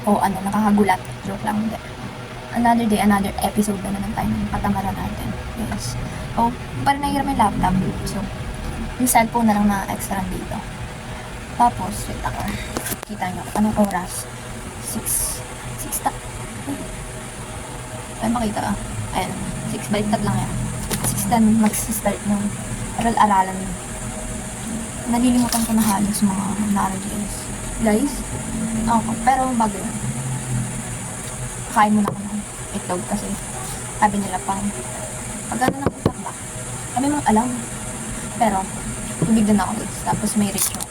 O ano, nakakagulat. Joke lang. Hindi. Another day, another episode na naman tayo ng katamaran natin. Yes. O, parang nahirap yung laptop. So, yung cellphone na lang na extra dito. Tapos, wait ako. Kita nyo, anong oras? 6. 6 ta... Ay, makita ah. Ayan, 6, baliktad lang yan. 6:10 mag-start ng aral-aralan. Nalilimutan ko na halos mga knowledges. Guys, ako, pero bago yun. Kain muna ako ng itlog kasi sabi nila pang pag ano ng utak ba? Kami mong alam. Pero, tubig din ako guys. Tapos may ritual.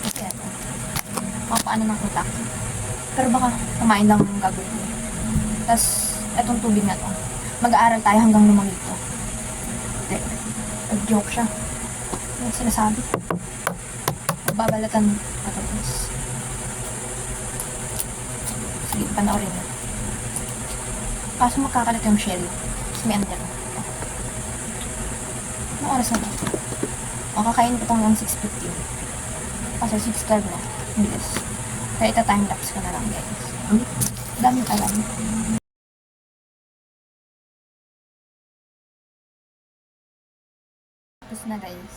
Kasi ano, paano ng utak. Pero baka kumain lang ng gagawin ko. Tapos, etong tubig na to. Mag-aaral tayo hanggang lumamig to. Hindi. Nag-joke siya. Ano sinasabi? Nagbabalatan patapos. Sige, panoorin mo. Kaso magkakalat yung shell. Tapos may under. Anong oras na ba? Makakain ko itong ng 6:15. Kasi 6:12 na. Bilis. Kaya ita time-lapse ko na lang guys. Daming alam. Tapos na guys.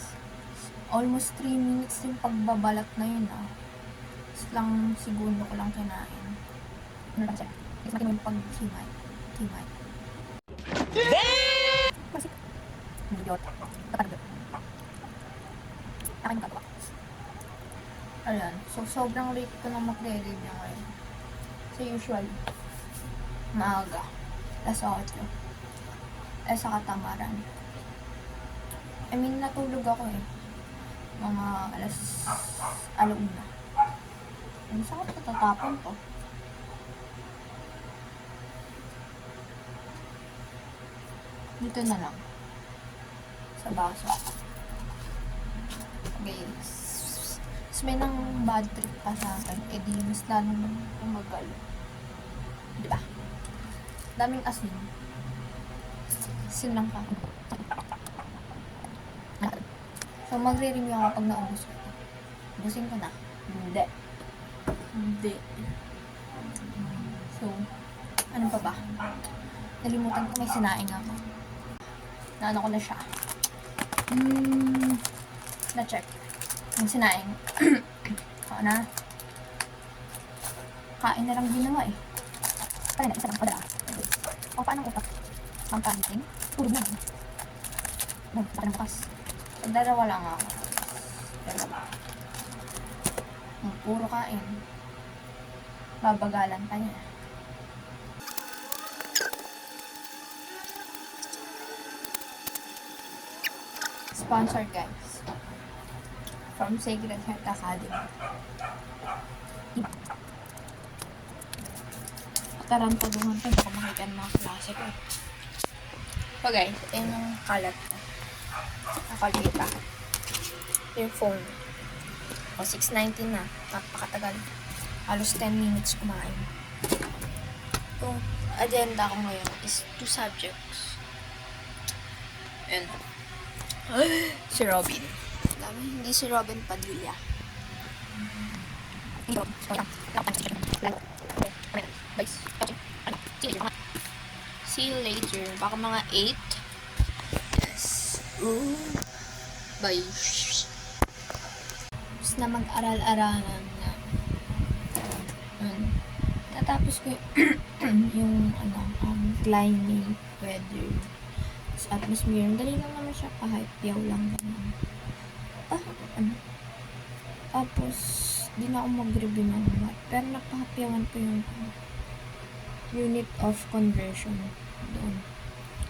Almost 3 minutes yung pagbabalat na yun ah. Lang segundo ko lang kinain. Ano lang siya? Kasi natin yung pag-himay. Himay. Masik. Idiot. Tatargot. Akin kagawa. Ayan. So, sobrang late ko na mag-ready niya ngayon. So, usually, maaga. Alas 8. Sa katamaran. I mean, natulog ako eh. Mga alauna. Ano saan ko tatapon to? Dito na lang. Sa baso. Guys. Mas may nang bad trip pa sa akin. Eh di, mas lalong umagal. Diba? Daming asin. Asin lang pa. So, magre-review ako pag naubos ko ito. Ubusin ko na. Hindi. Hindi. So, ano pa ba? Nalimutan ko may sinaing ako. Naano ko na siya. Na-check. Yung sinaing. Oo na. Kain na lang ginawa eh. Pala na, isa lang. Padala. O, paano utak? Ang pancing? Tulog na. Baka na bukas. Dalawa lang ako. Dalawa. Puro kain. Babagalan pa niya. Sponsored guys. From Sacred Heart Academy. Tarantaduhan pa. Baka makita ng mga klase ko. So guys, yun yung kalat ko. Nakalagay pa. Yung phone. O, 6:19 na. Napakatagal. Halos 10 minutes kumain. Yung agenda ko ngayon is 2 subjects. And si Robin. Hindi si Robin Padilla. See you later. Baka mga 8. Yes. Ooh. Bye. Tapos na mag-aral-aralan na. Tatapos ko yung climate, weather, atmosphere. Dali lang naman siya kahit piyaw lang ganun. Tapos, di na ako mag-review ng math. Pero nagpahapiyawan ko yung unit of conversion doon.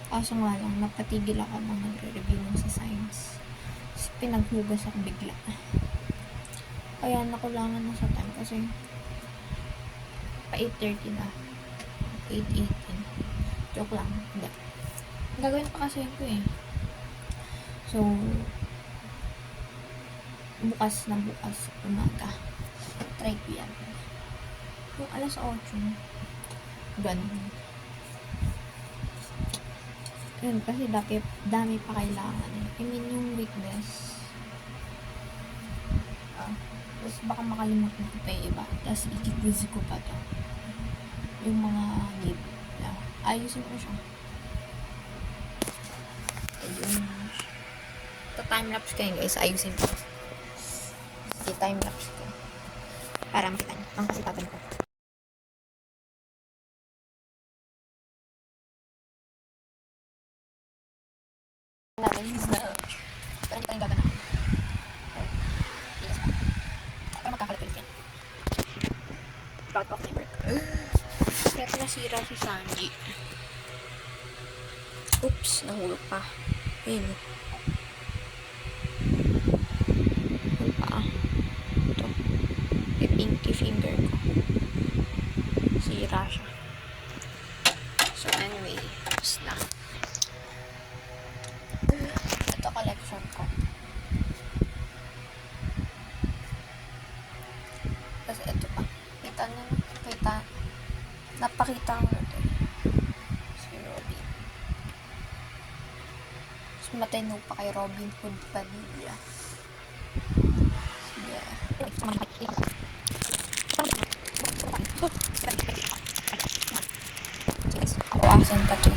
Kaso nga lang, napatigil ako nang nagre-review ng sa science. Kasi pinaghugas ako bigla. Kaya nakulangan na sa time kasi pa 8:30 na. 8:18. Joke lang. Hindi. Gagawin pa kasi ko eh. So, bukas na bukas umaga. Try ko yan. Yung alas 8. Ganun. Yun, kasi dami pa kailangan. I mean, yung weakness. Tapos baka makalimutan ko pa yung iba. Tapos i-quiz ko pa to. Yung mga need. Ayusin ko siya. Ayun. Ito time-lapse ko yun guys. Ayusin ko. Sige, time-lapse ko. Para makita niyo. Ang kasipatan ko. Natin is na. Pero hindi pa rin gagana. Para magkakalat yan. Bakit ako na-work? Kaya nasira si Sanji. Oops, nahulog pa. Ayun. Nahulog pa. Ito. Yung pinky finger ko. Sira siya. So anyway, tapos na. Ito collection ko. Tapos ito pa. Kita nyo. Napakita ko ito. Si Robin. Mas matino pa kay Robin Hood Padilla. Sige. Kawasan pa to.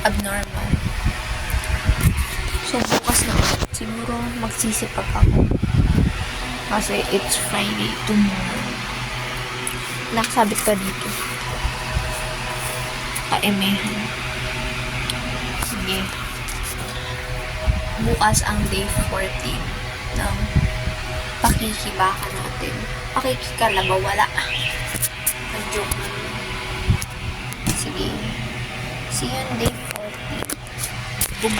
Abnormal. So, bukas na ulit. Siguro magsisipag ako. Kasi it's Friday tomorrow. Nakasabit pa dito. Kaemehan. Sige. Bukas ang day 14 ng pakikibakan natin. Pakikikalabaw, wala. Nag-joke na. Sige. See you on day 14. Boom.